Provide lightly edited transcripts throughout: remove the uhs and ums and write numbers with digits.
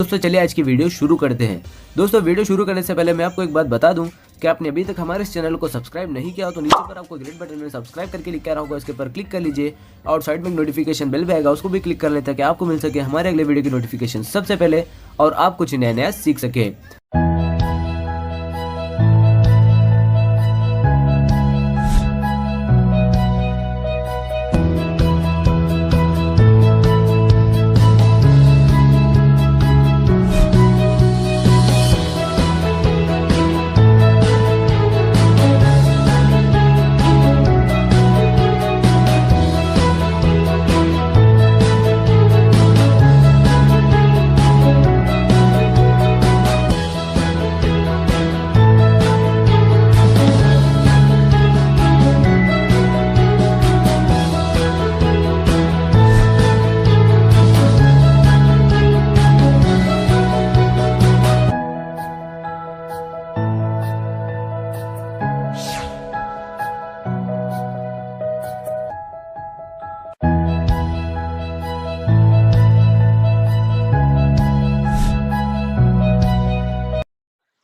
दोस्तों चलिए आज की वीडियो शुरू करते हैं। दोस्तों वीडियो शुरू करने से पहले मैं आपको एक बात बता दूं कि आपने अभी तक हमारे इस चैनल को सब्सक्राइब नहीं किया हो तो नीचे पर आपको ग्रेट बटन में सब्सक्राइब करके लिखा रहा होगा, इसके पर क्लिक कर लीजिए और साइड में नोटिफिकेशन बेल भी आएगा, उसको भी क्लिक कर लें ताकि आपको मिल सके हमारे अगले वीडियो की नोटिफिकेशन सबसे पहले और आप कुछ नया नया सीख सके।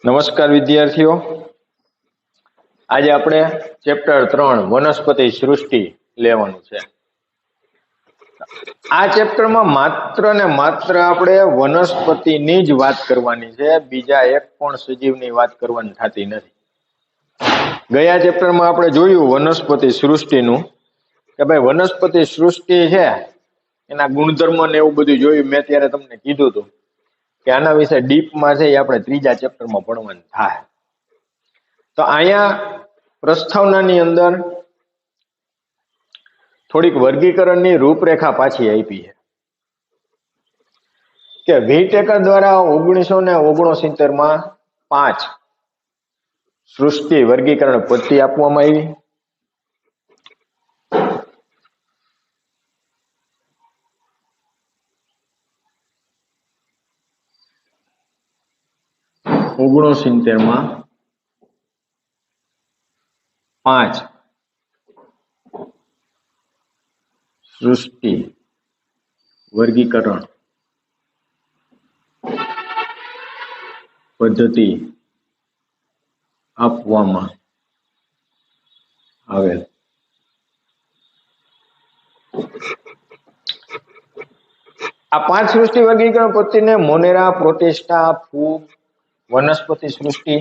નમસ્કાર વિદ્યાર્થીઓ, આજે આપણે ચેપ્ટર 3 વનસ્પતિ સૃષ્ટિ લેવાનું છે। આ ચેપ્ટરમાં માત્ર ને માત્ર આપણે વનસ્પતિની જ વાત કરવાની છે, બીજા એક પણ સજીવની વાત કરવાની થતી નથી। ગયા ચેપ્ટરમાં આપણે જોયું વનસ્પતિ સૃષ્ટિનું કે ભાઈ વનસ્પતિ સૃષ્ટિ છે એના ગુણધર્મ ને એવું બધું જોયું। મેં ત્યારે તમને કીધું હતું કે આના વિશે ડીપમાં છે એ આપણે ત્રીજા ચેપ્ટરમાં ભણવાનું થાય। તો અહીંયા પ્રસ્તાવનાની અંદર થોડીક વર્ગીકરણની રૂપરેખા પાછી આપી છે કે વિટેકર દ્વારા 1969 માં 5 સૃષ્ટિ વર્ગીકરણ પદ્ધતિ આપવામાં આવી। માં 5 સૃષ્ટિ વર્ગીકરણ પદ્ધતિ આપવામાં આવેલ। આ 5 સૃષ્ટિ વર્ગીકરણ પદ્ધતિને મોનેરા, પ્રોટિસ્ટા, ફૂગ, વનસ્પતિ સૃષ્ટિ,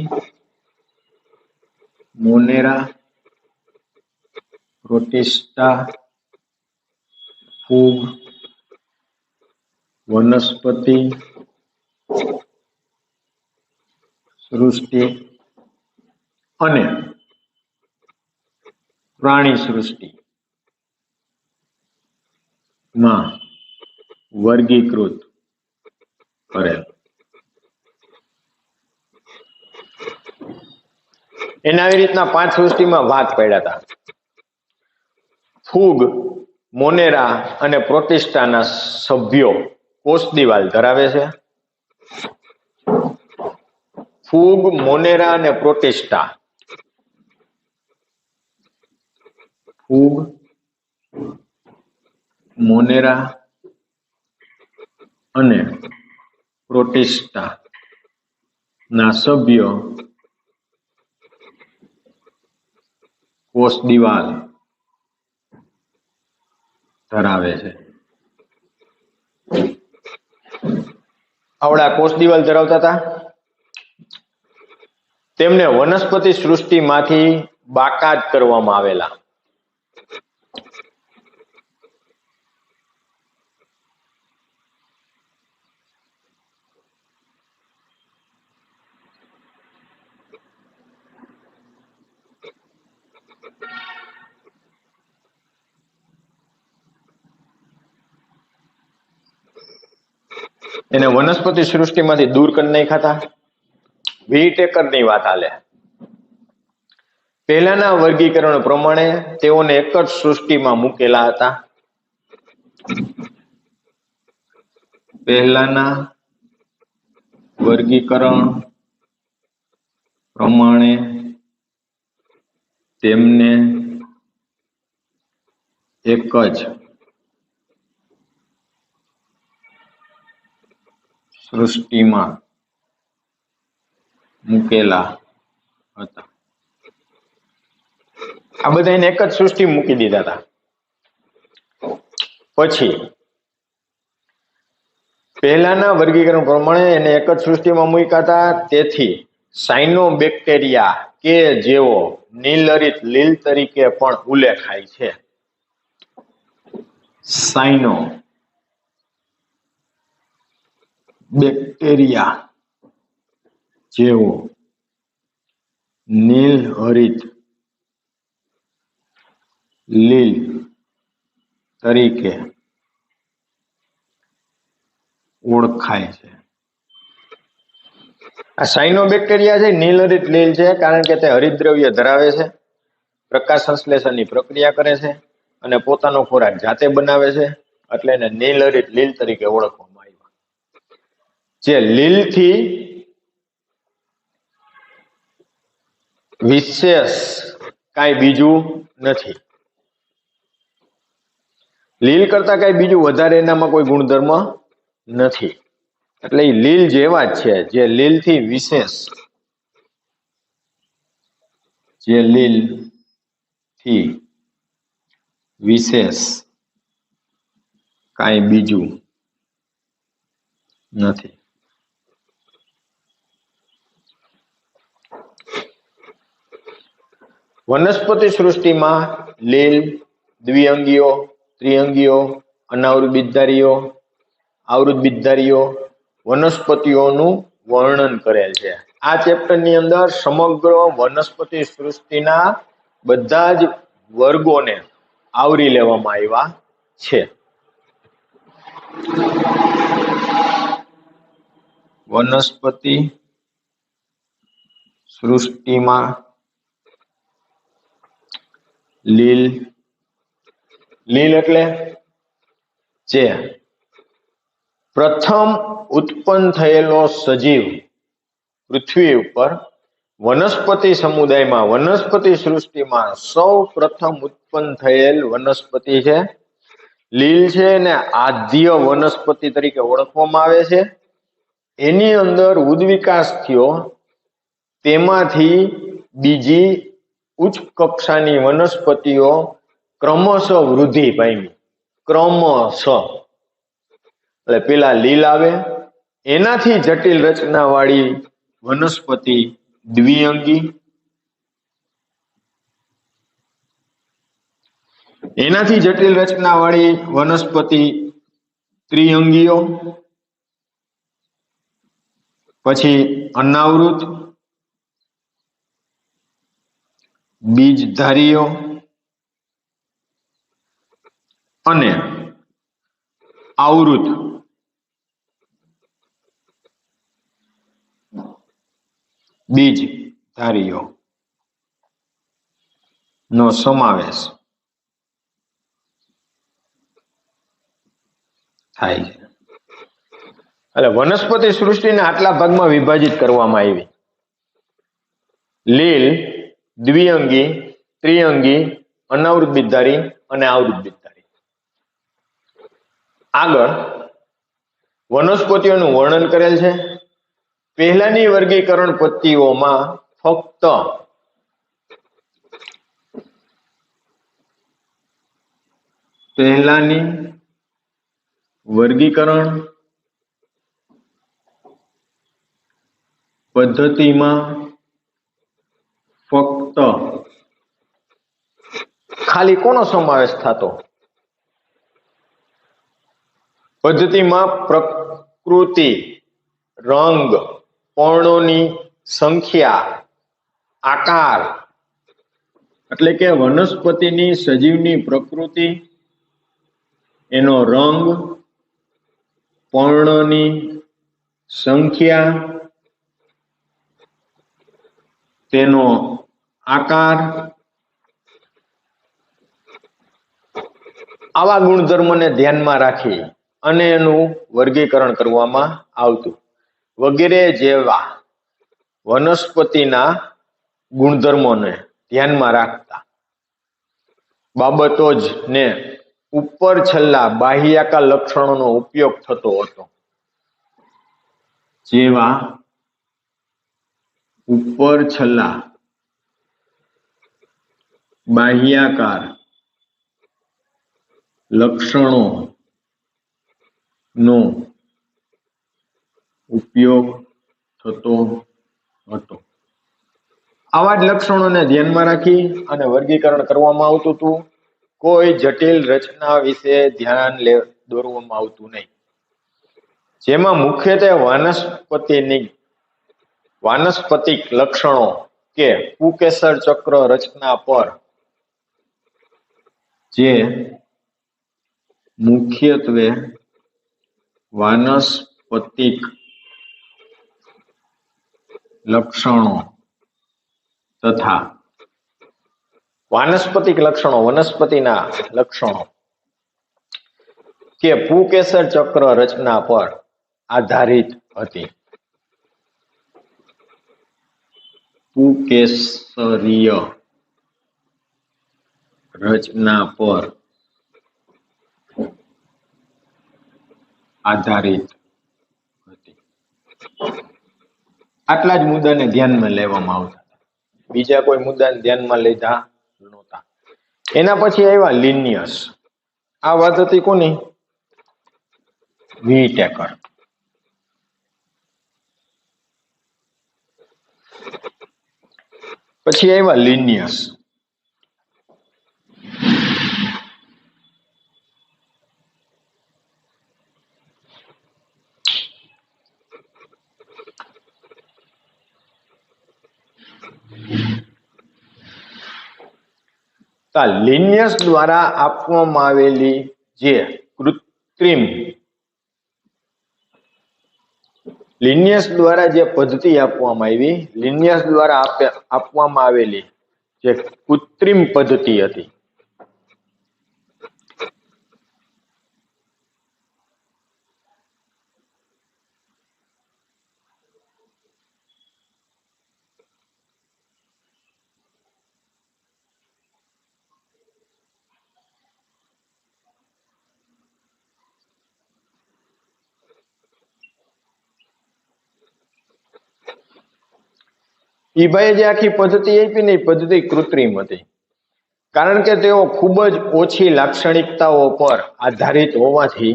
મોનેરા, પ્રોટિસ્ટા, ફૂગ, વનસ્પતિ સૃષ્ટિ અને પ્રાણી સૃષ્ટિ માં વર્ગીકૃત કરેલ। એના આવી રીતના 5 સૃષ્ટિમાં ભાગ પડ્યા હતા। ફૂગ, મોનેરા અને પ્રોટિસ્ટાના સભ્યો કોષ દિવાલ ધરાવે છે। ફૂગ, મોનેરા અને પ્રોટિસ્ટા, ફૂગ, મોનેરા અને પ્રોટિસ્ટા ના સભ્યો કોષ દિવાલ ધરાવે છે। આવડા કોષ દિવાલ ધરાવતા હતા તેમને વનસ્પતિ સૃષ્ટિમાંથી બાકાત કરવામાં આવેલા। એને વનસ્પતિ સૃષ્ટિમાંથી દૂર કરી નાખ્યા હતા। વિટેકરની વાત હાલે। પહેલાના વર્ગીકરણ પ્રમાણે તેઓને એક જ સૃષ્ટિમાં મૂકેલા હતા। પહેલાના વર્ગીકરણ પ્રમાણે તેમને એક જ સૃષ્ટિમાં મૂકેલા હતા. આ બધા એને એક જ સૃષ્ટિ મૂકી દીધા હતા. પછી પહેલાના વર્ગીકરણ પ્રમાણે એને એક જ સૃષ્ટિમાં મૂક્યા હતા. તેથી સાયનોબેક્ટેરિયા કે જેઓ નીલહરિત લીલ તરીકે પણ ઉલ્લેખાય છે. સાયનો બેક્ટેરિયા જેઓ નીલહરિત લીલ તરીકે ઓળખાય છે. આ સાયનોબેક્ટેરિયા છે નીલહરિત લીલ છે કારણ કે તે હરિતદ્રવ્ય ધરાવે છે, પ્રકાશ સંશ્લેષણની પ્રક્રિયા કરે છે અને પોતાનો ખોરાક જાતે બનાવે છે, એટલે એને નીલહરિત લીલ તરીકે ઓળખવામાં આવ્યા. જે લીલથી વિશેષ કાંઈ બીજું નથી. લીલ કરતા કાંઈ બીજું વધારે એનામાં કોઈ ગુણધર્મ નથી. એટલે એ લીલ જેવા જ છે. જે લીલથી વિશેષ, જે લીલથી વિશેષ કાંઈ બીજું નથી. વનસ્પતિ સૃષ્ટિમાં લીલ, દ્વિઅંગીઓ, ત્રિઅંગીઓ, અનાવૃત બીજધારીઓ, આવૃત બીજધારીઓ વનસ્પતિઓનું વર્ણન કરેલ છે. આ ચેપ્ટરની અંદર સમગ્ર વનસ્પતિ સૃષ્ટિના બધા જ વર્ગોને આવરી લેવામાં આવ્યા છે. વનસ્પતિ સૃષ્ટિમાં લીલ, લીલ એટલે જે પ્રથમ ઉત્પન્ન થયેલો સજીવ પૃથ્વી ઉપર વનસ્પતિ સમુદાયમાં, વનસ્પતિ સૃષ્ટિમાં સૌ પ્રથમ ઉત્પન્ન થયેલ વનસ્પતિ છે. લીલ છે ને આદ્ય વનસ્પતિ તરીકે ઓળખવામાં આવે છે. એની અંદર ઉદ્વિકાસ થયો, તેમાંથી બીજી ઉચ્ચ કક્ષાની વનસ્પતિઓ ક્રમશઃ વૃદ્ધિ પામી. ક્રમશઃ એટલે પેલા લીલ આવે, એનાથી જટિલ રચના વાળી વનસ્પતિ દ્વિઅંગી, એનાથી જટિલ રચના વાળી વનસ્પતિ ત્રિઅંગીઓ, પછી અનાવૃત બીજધારીઓ અને આવૃત બીજધારીઓ નો સમાવેશ થાય છે. એટલે વનસ્પતિ સૃષ્ટિને આટલા ભાગમાં વિભાજિત કરવામાં આવી: લીલ, દ્વિઅંગી, ત્રિઅંગી, અનાવૃત બીજધારી અને આવૃત બીજધારી. આગળ વનસ્પતિઓનું વર્ણન કરેલ છે. પહેલાની વર્ગીકરણ પદ્ધતિઓમાં ફક્ત પહેલાની વર્ગીકરણ પદ્ધતિમાં ફક્ત ખાલી કોનો સમાવેશ થતો? પદ્ધતિમાં પ્રકૃતિ, રંગ, પર્ણોની સંખ્યા, આકાર, એટલે કે વનસ્પતિની સજીવની પ્રકૃતિ, એનો રંગ, પર્ણોની સંખ્યા, તેનો આકાર, આવા ગુણધર્મોને ધ્યાનમાં રાખી અને એનું વર્ગીકરણ કરવામાં આવતું. વગેરે જેવા વનસ્પતિના ગુણધર્મોને ધ્યાનમાં રાખતા બાબતો જ ને ઉપર છેલ્લા બાહ્યાકાર લક્ષણોનો ઉપયોગ થતો હતો. જેવા ઉપર છલ્લા બાહ્યાકાર લક્ષણો નો ઉપયોગ થતો હતો. આવા જ લક્ષણોને ધ્યાનમાં રાખી અને વર્ગીકરણ કરવામાં આવતું હતું. કોઈ જટિલ રચના વિશે ધ્યાન દોરવામાં આવતું નહીં. જેમાં મુખ્યત્વે વાનસ્પતિક લક્ષણો કે પુકેસર ચક્ર રચના પર જે મુખ્યત્વે વાનસ્પતિક લક્ષણો તથા વાનસ્પતિક લક્ષણો વનસ્પતિના લક્ષણો કે પુકેસર ચક્ર રચના પર આધારિત હતી. પુકેસરીય રચના પર આધારિત હતી. આટલા જ મુદ્દાને ધ્યાનમાં લેવામાં આવતા. બીજા કોઈ મુદ્દાને ધ્યાનમાં લીધા નહોતા. એના પછી આવ્યા લિનિયસ. આ વાત હતી કોની? વ્હીટેકર. પછી આવ્યા લિનિયસ. લિનિયસ દ્વારા આપવામાં આવેલી જે કૃત્રિમ લિનિયસ દ્વારા જે પદ્ધતિ આપવામાં આવી, લિનિયસ દ્વારા આપવામાં આવેલી જે કૃત્રિમ પદ્ધતિ હતી એ ભાઈ જે આખી પદ્ધતિ આપી ને એ પદ્ધતિ કૃત્રિમ હતી. કારણ કે તેઓ ખૂબ જ ઓછી લાક્ષણિકતાઓ પર આધારિત હોવાથી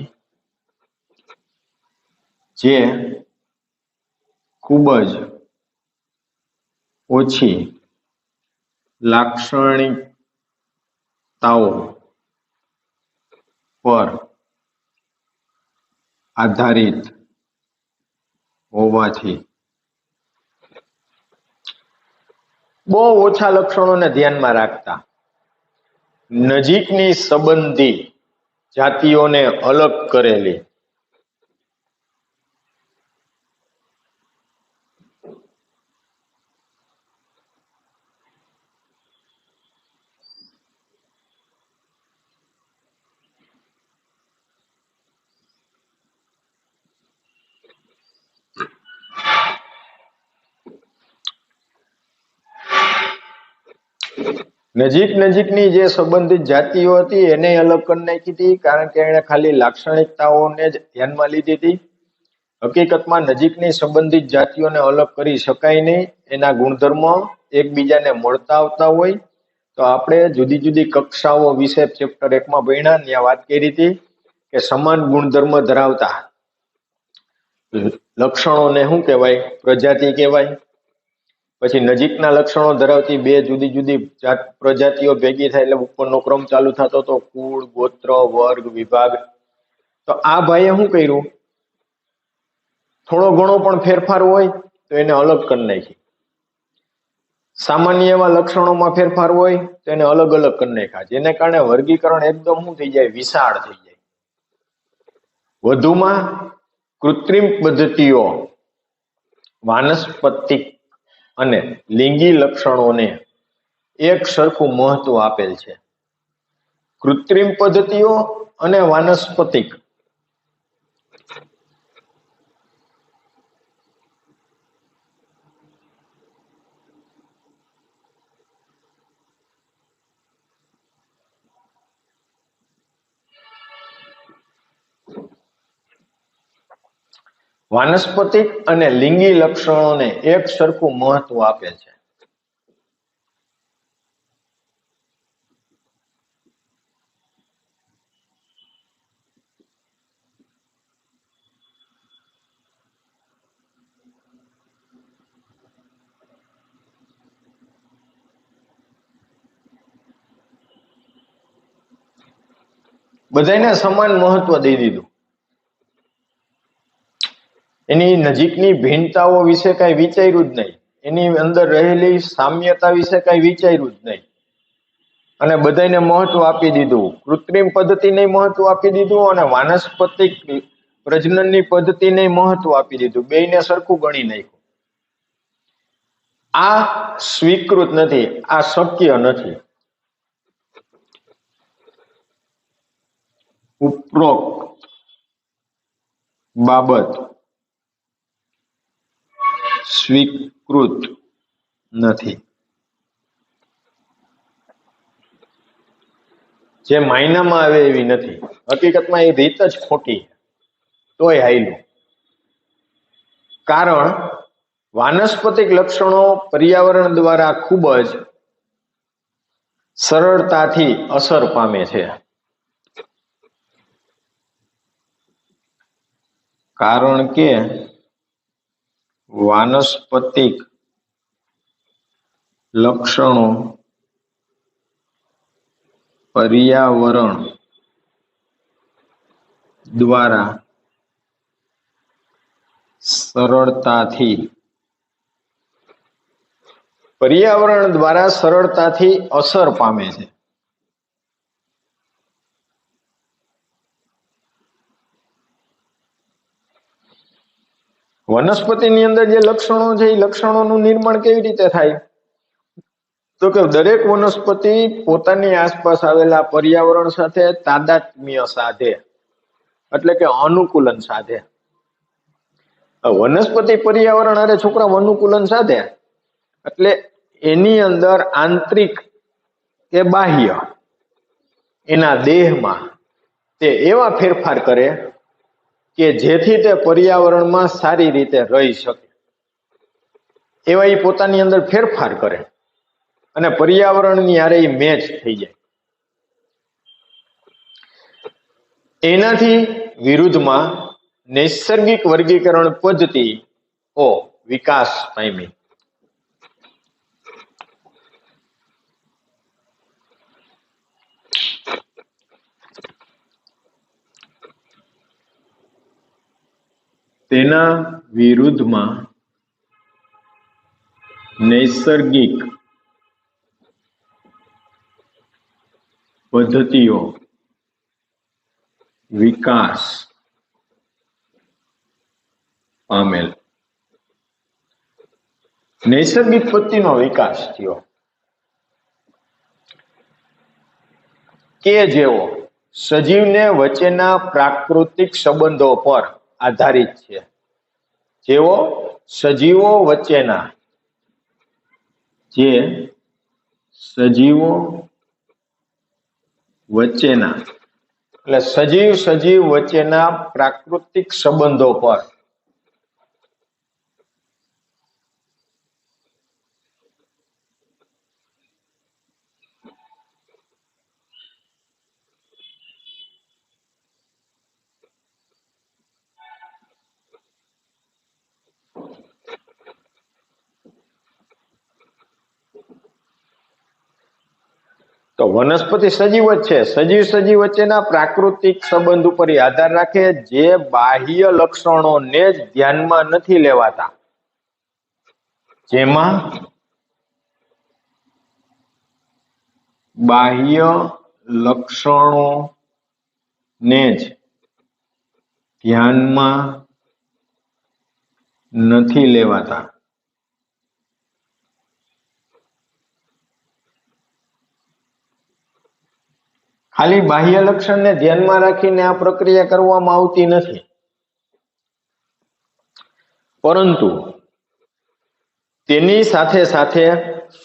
જે ખૂબ જ ઓછી લાક્ષણિકતાઓ પર આધારિત હોવાથી બહુ ઓછા લક્ષણોને ધ્યાનમાં રાખતા નજીકની સંબંધી જાતિઓને અલગ કરેલી નજીકની જે સંબંધિત જાતિઓ હતી એને અલગ કરી નાખી હતી. કારણ કે એને ખાલી લાક્ષણિકતાઓને જ ધ્યાનમાં લીધી હતી. હકીકતમાં નજીકની સંબંધિત જાતિઓને અલગ કરી શકાય નહીં. એના ગુણધર્મો એકબીજાને મળતા આવતા હોય. તો આપણે જુદી જુદી કક્ષાઓ વિશે ચેપ્ટર 1 માં ભણ્યા, ત્યાં વાત કરી હતી કે સમાન ગુણધર્મ ધરાવતા લક્ષણોને શું કહેવાય? પ્રજાતિ કહેવાય. પછી નજીકના લક્ષણો ધરાવતી બે જુદી જુદી પ્રજાતિઓ ભેગી થાય એટલે ઉપરનો ક્રમ ચાલુ થતો હતો, કુળ, ગોત્ર, વર્ગ, વિભાગ. તો આ ભાઈએ શું કર્યું? થોડો ઘણો પણ ફેરફાર હોય તો એને અલગ કરી નાખી. સામાન્ય એવા લક્ષણોમાં ફેરફાર હોય તો એને અલગ અલગ કરી નાખ્યા, જેને કારણે વર્ગીકરણ એકદમ શું થઈ જાય? વિશાળ થઈ જાય. વધુમાં કૃત્રિમ પદ્ધતિઓ વાનસ્પતિક અને લિંગી લક્ષણોને એક સરખું મહત્વ આપેલ છે. કૃત્રિમ પદ્ધતિઓ અને વાનસ્પતિક વાનસ્પતિક અને લિંગી લક્ષણોને એક સરખું મહત્વ આપે છે. બધાને સમાન મહત્વ દઈ દીધું. એની નજીકની ભિન્નતાઓ વિશે કઈ વિચાર્યું જ નહીં, એની અંદર રહેલી સામ્યતા વિશે કઈ વિચાર્યું જ નહીં, અને બધાને મહત્વ આપી દીધું. કૃત્રિમ પદ્ધતિને મહત્વ આપી દીધું અને વાનસ્પતિક પ્રજનનની પદ્ધતિને મહત્વ આપી દીધું. બેયને સરખું ગણી નાખ્યું. આ સ્વીકૃત નથી, આ શક્ય નથી. ઉપરોક્ત બાબત સ્વીકૃત નથી. જે માયનામાં આવે એવી નથી. હકીકતમાં એ રીત જ ખોટી, તોય હાયલું. કારણ વાનસ્પતિક લક્ષણો પર્યાવરણ દ્વારા ખૂબ જ સરળતાથી અસર પામે છે. કારણ કે વાનસ્પતિક લક્ષણો પર્યાવરણ દ્વારા સરળતાથી અસર પામે છે. વનસ્પતિની અંદર જે લક્ષણો છે એ લક્ષણોનું નિર્માણ કેવી રીતે થાય? તો કે દરેક વનસ્પતિ પોતાની આસપાસ આવેલા પર્યાવરણ સાથે તાદાત્મ્ય સાધે, એટલે કે અનુકૂલન સાધે. વનસ્પતિ પર્યાવરણ અરે છોકરા અનુકૂલન સાધે એટલે એની અંદર આંતરિક કે બાહ્ય એના દેહમાં તે એવા ફેરફાર કરે કે જેથી તે પર્યાવરણમાં સારી રીતે રહી શકે. એવા એ પોતાની અંદર ફેરફાર કરે અને પર્યાવરણની હારે એ મેચ થઈ જાય. એનાથી વિરુદ્ધમાં નૈસર્ગિક વર્ગીકરણ પદ્ધતિઓ વિકાસ પામી. તેના વિરુદ્ધમાં નૈસર્ગિક પદ્ધતિઓ વિકાસ પામેલ. નૈસર્ગિક પદ્ધતિનો વિકાસ થયો કે જેઓ સજીવને વચ્ચેના પ્રાકૃતિક સંબંધો પર આધારિત છે. જેઓ સજીવો વચ્ચેના એટલે સજીવ વચ્ચેના પ્રાકૃતિક સંબંધો પર તો વનસ્પતિ સજીવ જ છે. સજીવ વચ્ચેના પ્રાકૃતિક સંબંધ ઉપર આધાર રાખે, જે બાહ્ય લક્ષણોને જ ધ્યાનમાં નથી લેવાતા. જેમાં બાહ્ય લક્ષણોને જ ધ્યાનમાં નથી લેવાતા. ખાલી બાહ્ય લક્ષણને ધ્યાનમાં રાખીને આ પ્રક્રિયા કરવામાં આવતી નથી, પરંતુ તેની સાથે સાથે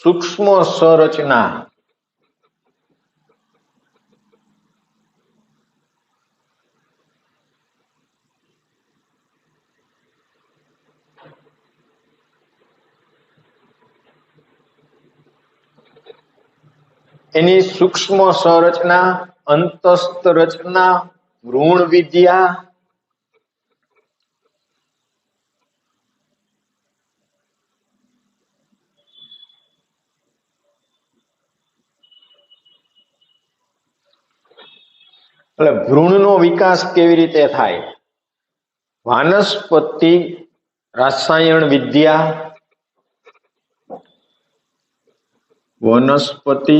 સૂક્ષ્મ સંરચના એની સૂક્ષ્મ સંરચના, અંતસ્થ રચના, ભ્રૂણ વિદ્યા, એટલે ભ્રૂણનો વિકાસ કેવી રીતે થાય, વાનસ્પતિ રસાયણ વિદ્યા, વનસ્પતિ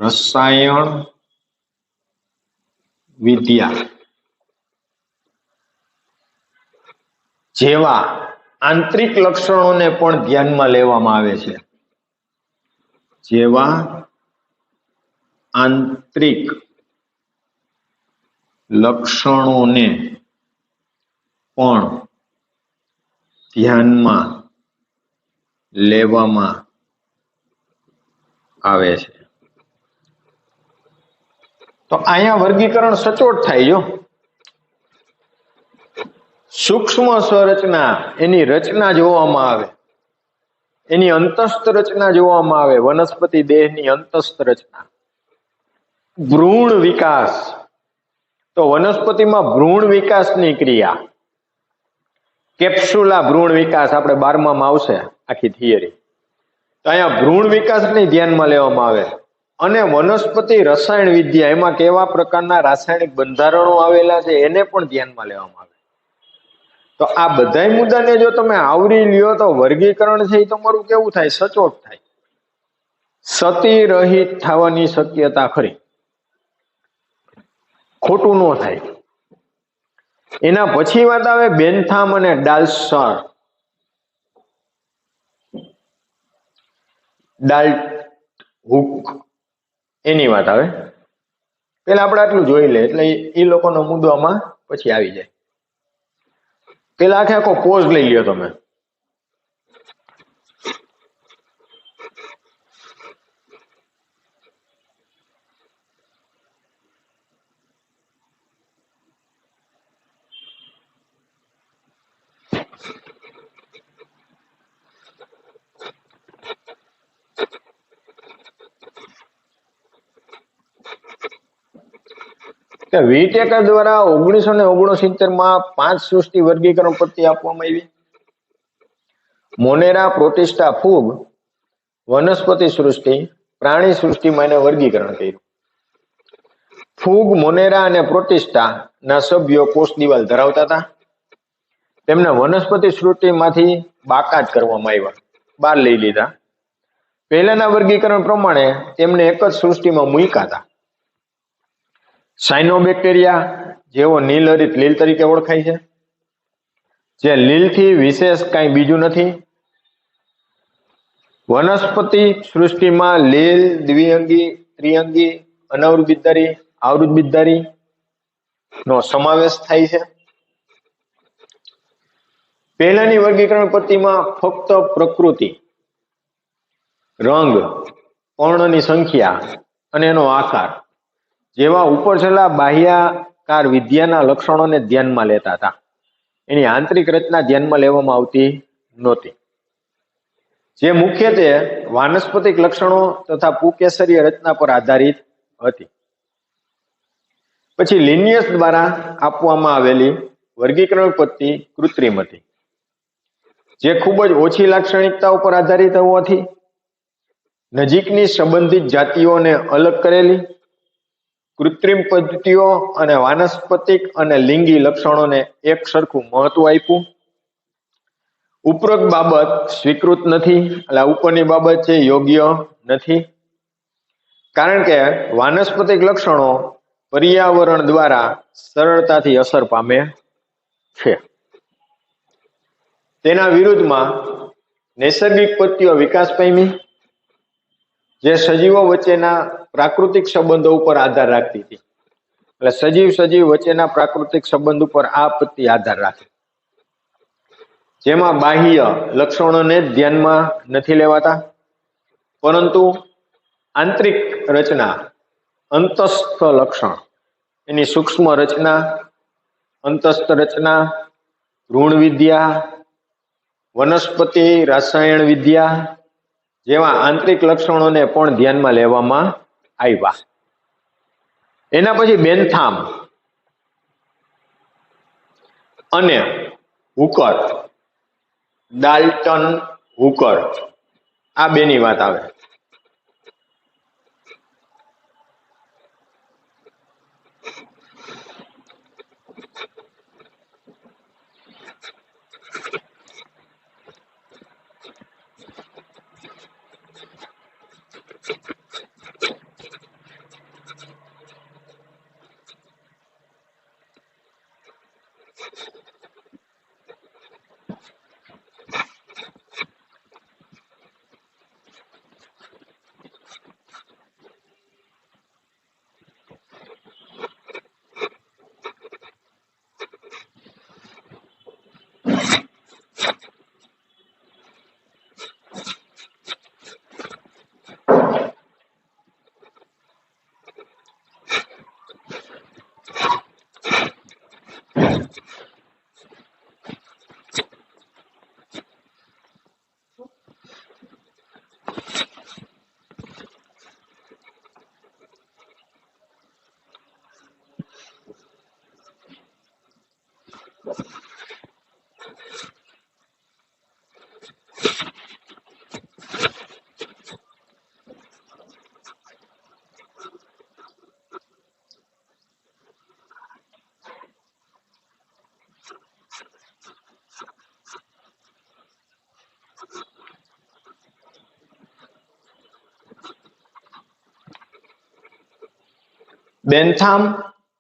રસાયણ વિદ્યા જેવા આંતરિક લક્ષણોને પણ ધ્યાનમાં લેવામાં આવે છે. જેવા આંતરિક લક્ષણોને પણ ધ્યાનમાં લેવામાં આવે છે. તો અહીંયા વર્ગીકરણ સચોટ થાય. જો સૂક્ષ્મ સંરચના, એની રચના જોવામાં આવે, એની અંતસ્થ રચના જોવામાં આવે, વનસ્પતિ દેહની અંતસ્થ રચના. ભ્રૂણ વિકાસ, તો વનસ્પતિમાં ભ્રૂણ વિકાસની ક્રિયા, કેપ્સ્યુલા ભ્રૂણ વિકાસ આપણે 12માં આવશે આખી થિયરી. તો અહીંયા ભ્રૂણ વિકાસને ધ્યાનમાં લેવામાં આવે. અને વનસ્પતિ રસાયણ વિદ્યા, એમાં કેવા પ્રકારના રાસાયણિક બંધારણો આવેલા છે એને પણ ધ્યાનમાં લેવામાં આવે. તો આ બધા મુદ્દાને જો તમે આવરી લ્યો તો વર્ગીકરણ છે એ તમારું કેવું થાય, સચોટ થાય, સતી રહિત થવાની શક્યતા ખરી, ખોટું ન થાય. એના પછી વાત આવે બેન્થામ અને ડાલ્સર, ડાલ્ટહુક, એની વાત આવે. પેલા આપણે આટલું જોઈ લે એટલે એ લોકોનો મુદ્દો આમાં પછી આવી જાય. પેલા આખો પોઝ લઈ લ્યો તમે. વીટેકર દ્વારા 1969માં 5 સૃષ્ટિ વર્ગીકરણ પદ્ધતિ આપવામાં આવી. મોનેરા, પ્રોટિસ્ટા, ફૂગ, વનસ્પતિ સૃષ્ટિ, પ્રાણી સૃષ્ટિમાં એને વર્ગીકરણ કર્યું. ફૂગ, મોનેરા અને પ્રોટિસ્ટા ના સભ્યો કોષ દિવાલ ધરાવતા હતા. તેમને વનસ્પતિ સૃષ્ટિમાંથી બાકાત કરવામાં આવ્યા, બહાર લઈ લીધા. પહેલાના વર્ગીકરણ પ્રમાણે તેમને એક જ સૃષ્ટિમાં મૂક્યા હતા. સાયનોબેક્ટેરિયા, જેઓ નીલહરિત લીલ તરીકે ઓળખાય છે, જે લીલથી વિશેષ કાંઈ બીજું નથી. વનસ્પતિ સૃષ્ટિમાં લીલ, દ્વિઅંગી, ત્રિઅંગી, અનાવૃતબીજધારી, આવૃતબીજધારી નો સમાવેશ થાય છે. પહેલાની વર્ગીકરણ પદ્ધતિમાં ફક્ત પ્રકૃતિ, રંગ, પર્ણની સંખ્યા અને એનો આકાર જેવા ઉપર છેલ્લા બાહ્યાકાર વિદ્યાના લક્ષણોને ધ્યાનમાં લેતા હતા. એની આંતરિક રચના ધ્યાનમાં લેવામાં આવતી નહોતી, જે મુખ્યત્વે વાનસ્પતિક લક્ષણો તથા પુકેસરીય રચના પર આધારિત હતી. પછી લિનિયસ દ્વારા આપવામાં આવેલી વર્ગીકરણ પદ્ધતિ કૃત્રિમ હતી, જે ખૂબ જ ઓછી લાક્ષણિકતાઓ પર આધારિત હોવાથી નજીકની સંબંધિત જાતિઓને અલગ કરેલી. કૃત્રિમ પદ્ધતિઓ અને વાનસ્પતિક અને લિંગી લક્ષણોને એક સરખું મહત્વ આપ્યું. ઉપરોક્ત બાબત સ્વીકૃત નથી, એટલે ઉપરની બાબત છે યોગ્ય નથી, કારણ કે વાનસ્પતિક લક્ષણો પર્યાવરણ દ્વારા સરળતાથી અસર પામે છે. તેના વિરુદ્ધમાં નૈસર્ગિક પદ્ધતિઓ વિકાસ પામી, જે સજીવો વચ્ચેના પ્રાકૃતિક સંબંધો ઉપર આધાર રાખતી હતી. એટલે સજીવ વચ્ચેના પ્રાકૃતિક સંબંધ ઉપર આ પદ્ધતિ આધાર રાખે, જેમાં બાહ્ય લક્ષણોને ધ્યાનમાં નથી લેવાતા, પરંતુ આંતરિક રચના, અંતસ્થ લક્ષણ, એની સૂક્ષ્મ રચના, અંતસ્થ રચના, ભ્રૂણ વિદ્યા, વનસ્પતિ રસાયણ વિદ્યા જેવા આંતરિક લક્ષણોને પણ ધ્યાનમાં લેવામાં આવ્યા. એના પછી બેન્થામ અને હુકર, ડાલ્ટન હુકર, આ બેની વાત આવે. બેન્થામ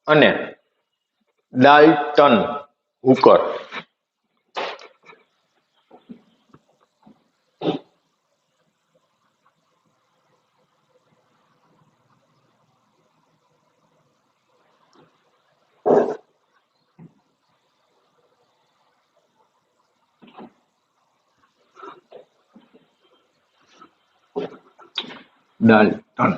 અને ડાલ્ટન હુકર. ડાલ્ટન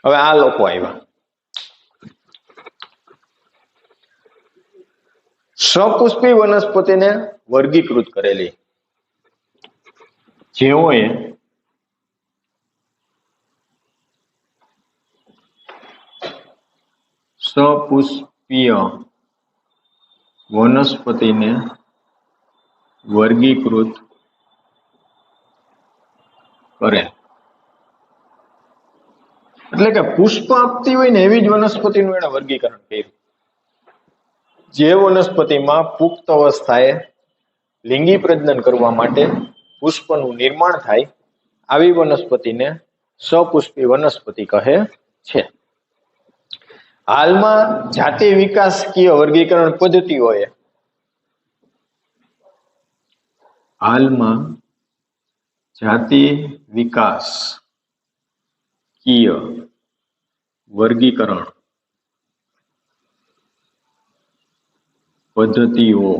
હવે આ લોકો આવ્યા. સપુષ્પી વનસ્પતિને વર્ગીકૃત કરેલી, જેઓએ સપુષ્પીય વનસ્પતિને વર્ગીકૃત કરે, એટલે કે પુષ્પ આપતી હોય ને એવી જ વનસ્પતિનું એને વર્ગીકરણ કર્યું. જે વનસ્પતિમાં પુખ્ત અવસ્થાએ લિંગી પ્રજનન કરવા માટે પુષ્પનું નિર્માણ થાય, આવી વનસ્પતિને સપુષ્પી વનસ્પતિ કહે છે. હાલમાં જાતિ વિકાસકીય વર્ગીકરણ પદ્ધતિઓએ વર્ગીકરણ પદ્ધતિઓ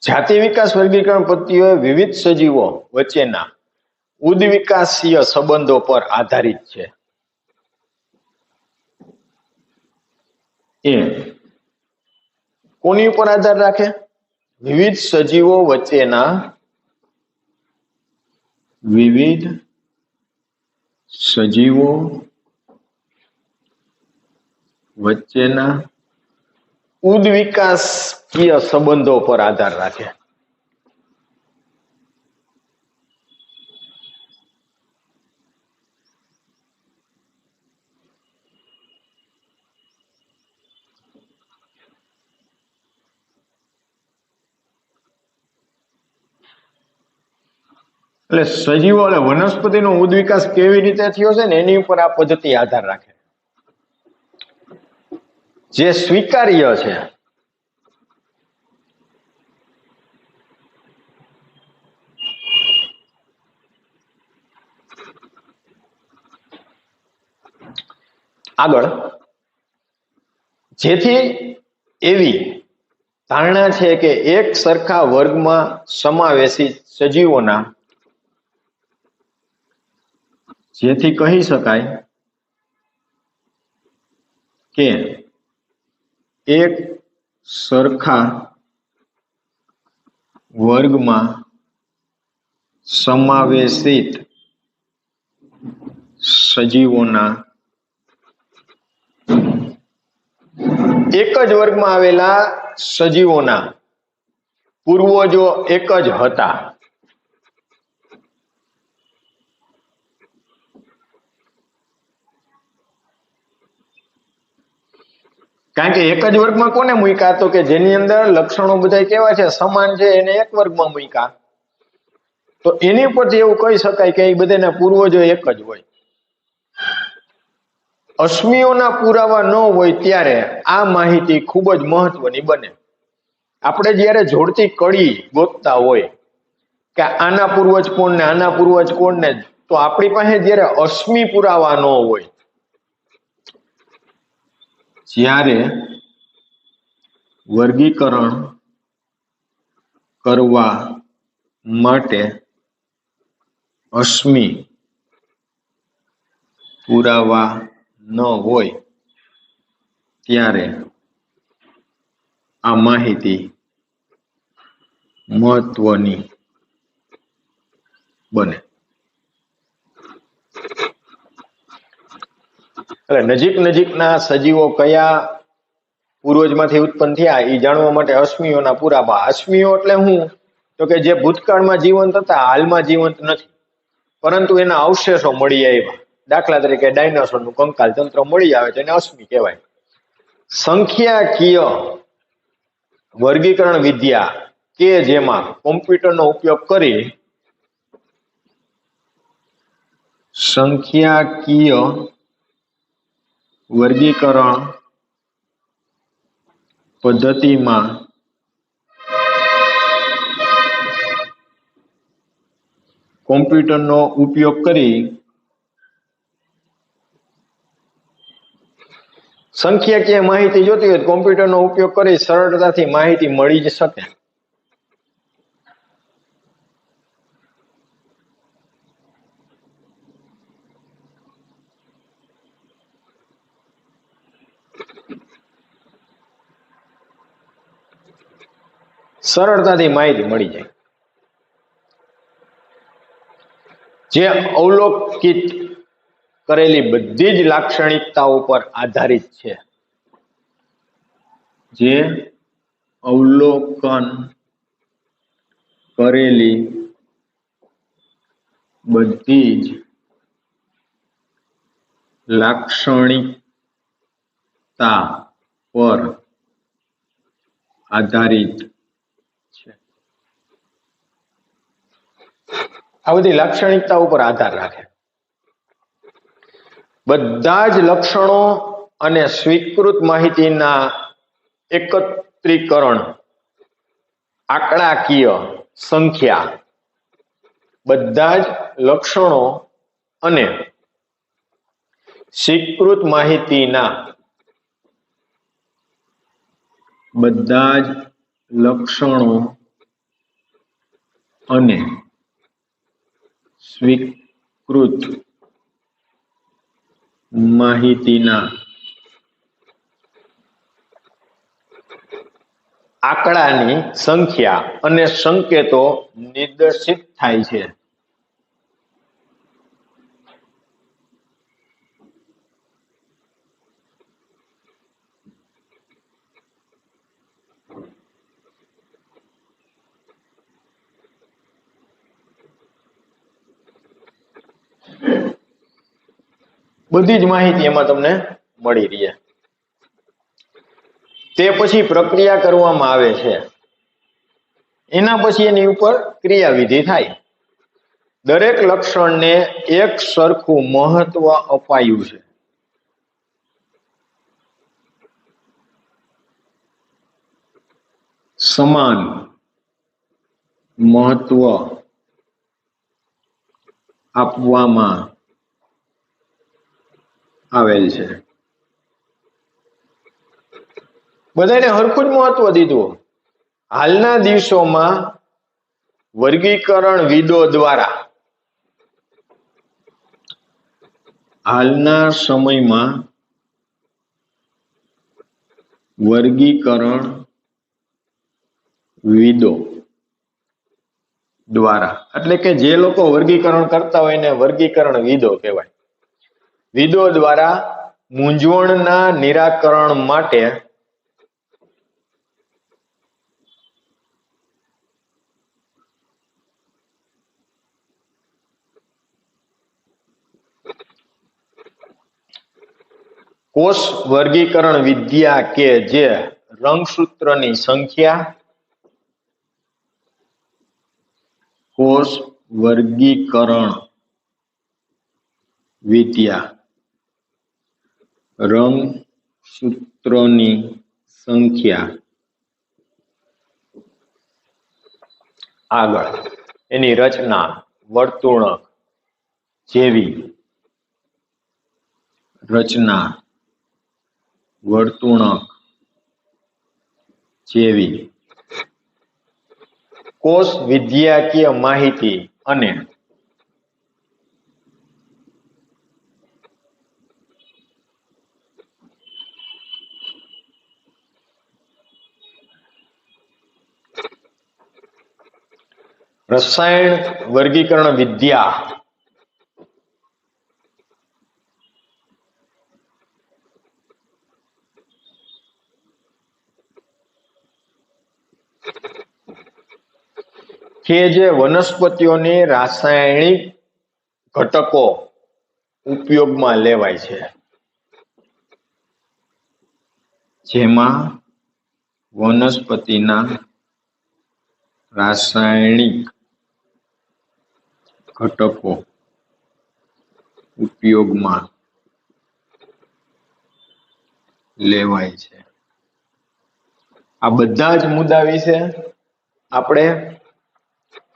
જાતિ વિકાસ વર્ગીકરણ પદ્ધતિઓ વિવિધ સજીવો વચ્ચેના ઉદ્વિકાસીય સંબંધો પર આધારિત છે. એ કોની ઉપર આધાર રાખે? વિવિધ સજીવો વચ્ચેના ઉદ્વિકાસીય સંબંધો પર આધાર રાખે. એટલે સજીવો અને વનસ્પતિનો ઉદ્વિકાસ કેવી રીતે થયો છે ને એની ઉપર આ પદ્ધતિ આધાર રાખે. જે સ્વીકાર્ય છે આગળ, જેથી એવી ધારણા છે કે એક સરખા વર્ગમાં સમાવેશિત સજીવોના જેથી કહી શકાય કે એક સરખા વર્ગમાં સમાવેશિત સજીવોના એક જ વર્ગમાં આવેલા સજીવોના પૂર્વજો એક જ હતા. કારણ કે એક જ વર્ગમાં કોને મૂક્યા? તો કે જેની અંદર લક્ષણો બધા કેવા છે, સમાન છે, એને એક વર્ગમાં મૂક્યા. તો એની પરથી એવું કહી શકાય કે એ બધાના પૂર્વજો એક જ હોય. અશ્મિઓના પુરાવા ન હોય ત્યારે આ માહિતી ખૂબ જ મહત્વની બને. આપણે જ્યારે જોડતી કડી ગોતતા હોય કે આના પૂર્વજ કોણ ને આના પૂર્વજ કોણ ને, તો આપણી પાસે જ્યારે અશ્મિ પુરાવા ન હોય, જ્યારે વર્ગીકરણ કરવા માટે અશ્મિ પુરાવા ન હોય ત્યારે આ માહિતી મહત્વની બને. એટલે નજીકના સજીવો કયા પૂર્વજમાંથી ઉત્પન્ન થયા એ જાણવા માટે અશ્મિઓના પુરાવા. અશ્મિઓ એટલે શું? તો કે જે ભૂતકાળમાં જીવંત હતા, હાલમાં જીવંત નથી, પરંતુ એના અવશેષો મળી આવ્યા. દાખલા તરીકે ડાયનાસોરનું કંકાલ તંત્ર મળી આવે તો એને અશ્મિ કહેવાય. સંખ્યાકીય વર્ગીકરણ વિદ્યા કે જેમાં કોમ્પ્યુટરનો ઉપયોગ કરી સંખ્યાકીય વર્ગીકરણ પદ્ધતિમાં કોમ્પ્યુટરનો ઉપયોગ કરી સંખ્યાકીય માહિતી જોતી હોય, કોમ્પ્યુટરનો ઉપયોગ કરી સરળતાથી માહિતી મળી જ શકે. સરળતાથી માહિતી મળી જાય. જે અવલોકિત કરેલી બધી જ લાક્ષણિકતાઓ પર આધારિત છે. જે અવલોકન કરેલી બધી જ લાક્ષણિકતા પર આધારિત છે. આ બધી લાક્ષણિકતા ઉપર આધાર રાખે. બધા જ લક્ષણો અને સ્વીકૃત માહિતીના એકત્રીકરણ આંકડાકીય સંખ્યા, બધા જ લક્ષણો અને સ્વીકૃત માહિતીના બધા જ લક્ષણો અને સ્વીકૃત માહિતીના આંકડાની સંખ્યા અને સંકેતો નિર્દેશિત થાય છે. બધી જ માહિતી એમાં તમને મળી રહે. તે પછી પ્રક્રિયા કરવામાં આવે છે. એના પછી એની ઉપર ક્રિયાવિધિ થાય. દરેક લક્ષણને એક સરખું મહત્વ અપાયું છે. સમાન મહત્વ આપવામાં આવેલ છે. બધાને હરખું જ મહત્વ દીધું. હાલના દિવસોમાં વર્ગીકરણ વિદો દ્વારા હાલના સમયમાં વર્ગીકરણ વિદો દ્વારા, એટલે કે જે લોકો વર્ગીકરણ કરતા હોય એને વર્ગીકરણ વિદો કહેવાય. વિદો દ્વારા મૂંઝવણના નિરાકરણ માટે કોષ વર્ગીકરણ વિદ્યા કે જે રંગસૂત્રની સંખ્યા, કોષ વર્ગીકરણ વિદ્યા રંગસૂત્રોની સંખ્યા, આગળ એની રચના વર્તુળક જેવી, રચના વર્તુળક જેવી કોષ વિદ્યાકીય માહિતી અને રસાયણ વર્ગીકરણ વિદ્યા કે જે વનસ્પતિઓની રાસાયણિક ઘટકો ઉપયોગમાં લેવાય છે, જેમાં વનસ્પતિના રાસાયણિક ઘટકો ઉપયોગમાં લેવાય છે. આ બધા જ મુદ્દા વિશે આપણે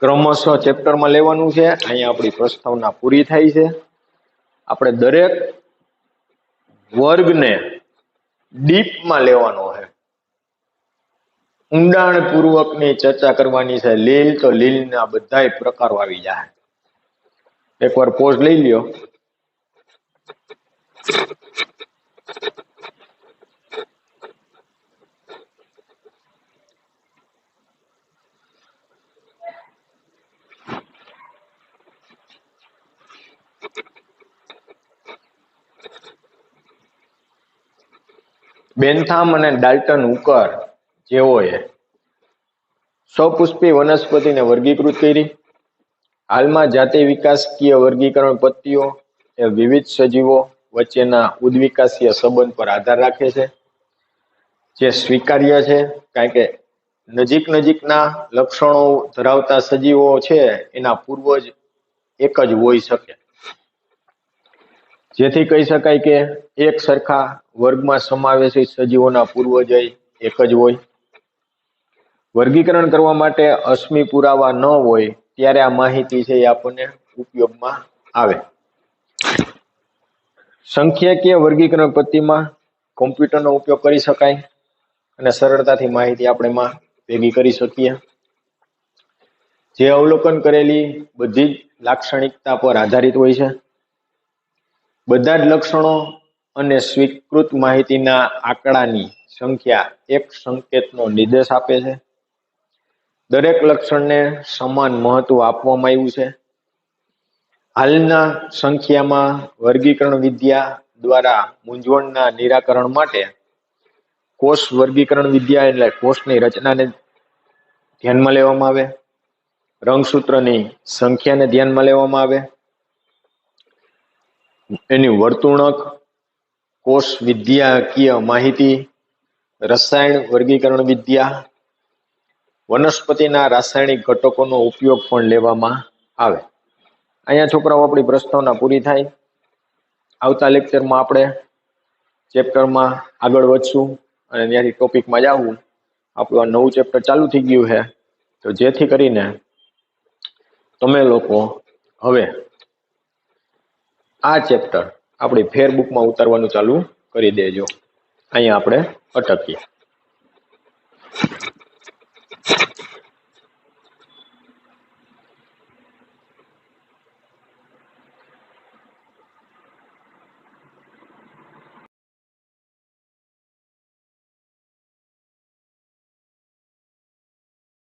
ક્રમશઃ ચેપ્ટરમાં લેવાનું છે. અહીંયા આપણી પ્રસ્તાવના પૂરી થાય છે. આપણે દરેક વર્ગને ડીપમાં લેવાનો છે, ઊંડાણપૂર્વકની ચર્ચા કરવાની છે. લીલ તો લીલના બધાય પ્રકારો આવી જાય. એકવાર પોઝ લઈ લ્યો. બેન્થામ અને ડાલ્ટન હુકર જેઓએ સપુષ્પી વનસ્પતિને વર્ગીકૃત કરી. હાલમાં જાતિ વિકાસકીય વર્ગીકરણ પદ્ધતિઓ એ વિવિધ સજીવો વચ્ચેના ઉદ્વિકાસીય સંબંધ પર આધાર રાખે છે, જે સ્વીકાર્ય છે, કારણ કે નજીકના લક્ષણો ધરાવતા સજીવો છે એના પૂર્વજ એક જ હોઈ શકે, જેથી કહી શકાય કે એક સરખા વર્ગમાં સમાવેશિત સજીવોના પૂર્વજ એક જ હોય. વર્ગીકરણ કરવા માટે અશ્મિ પુરાવા ન હોય ત્યારે આ માહિતી છે એ આપણને ઉપયોગમાં આવે. સંખ્યાકીય વર્ગીકરણ પદ્ધતિમાં કોમ્પ્યુટરનો ઉપયોગ કરી શકાય અને સરળતાથી માહિતી આપણે એમાં ભેગી કરી શકીએ. જે અવલોકન કરેલી બધી જ લાક્ષણિકતા પર આધારિત હોય છે. બધા જ લક્ષણો અને સ્વીકૃત માહિતીના આંકડાની સંખ્યા એક સંકેતનો નિર્દેશ આપે છે. દરેક લક્ષણને સમાન મહત્વ આપવામાં આવ્યું છે. હાલના સંખ્યામાં વર્ગીકરણ વિદ્યા દ્વારા મૂંઝવણના નિરાકરણ માટે કોષ વર્ગીકરણ વિદ્યા એટલે કોષની રચનાને ધ્યાનમાં લેવામાં આવે, રંગસૂત્રની સંખ્યાને ધ્યાનમાં લેવામાં આવે, એની વર્તુણક, કોષ વિદ્યાકીય માહિતી, રસાયણ વર્ગીકરણ વિદ્યા, વનસ્પતિના રાસાયણિક ઘટકોનો ઉપયોગ પણ લેવામાં આવે. અહીંયા છોકરાઓ આપણી પ્રસ્તાવના પૂરી થાય. આવતા લેક્ચરમાં આપણે ચેપ્ટરમાં આગળ વધશું અને ત્યાંથી ટોપિકમાં જવું. આપણું આ નવું ચેપ્ટર ચાલુ થઈ ગયું છે, તો જેથી કરીને તમે લોકો હવે આ ચેપ્ટર આપણી ફેરબુકમાં ઉતારવાનું ચાલુ કરી દેજો. અહીંયા આપણે અટકીએ.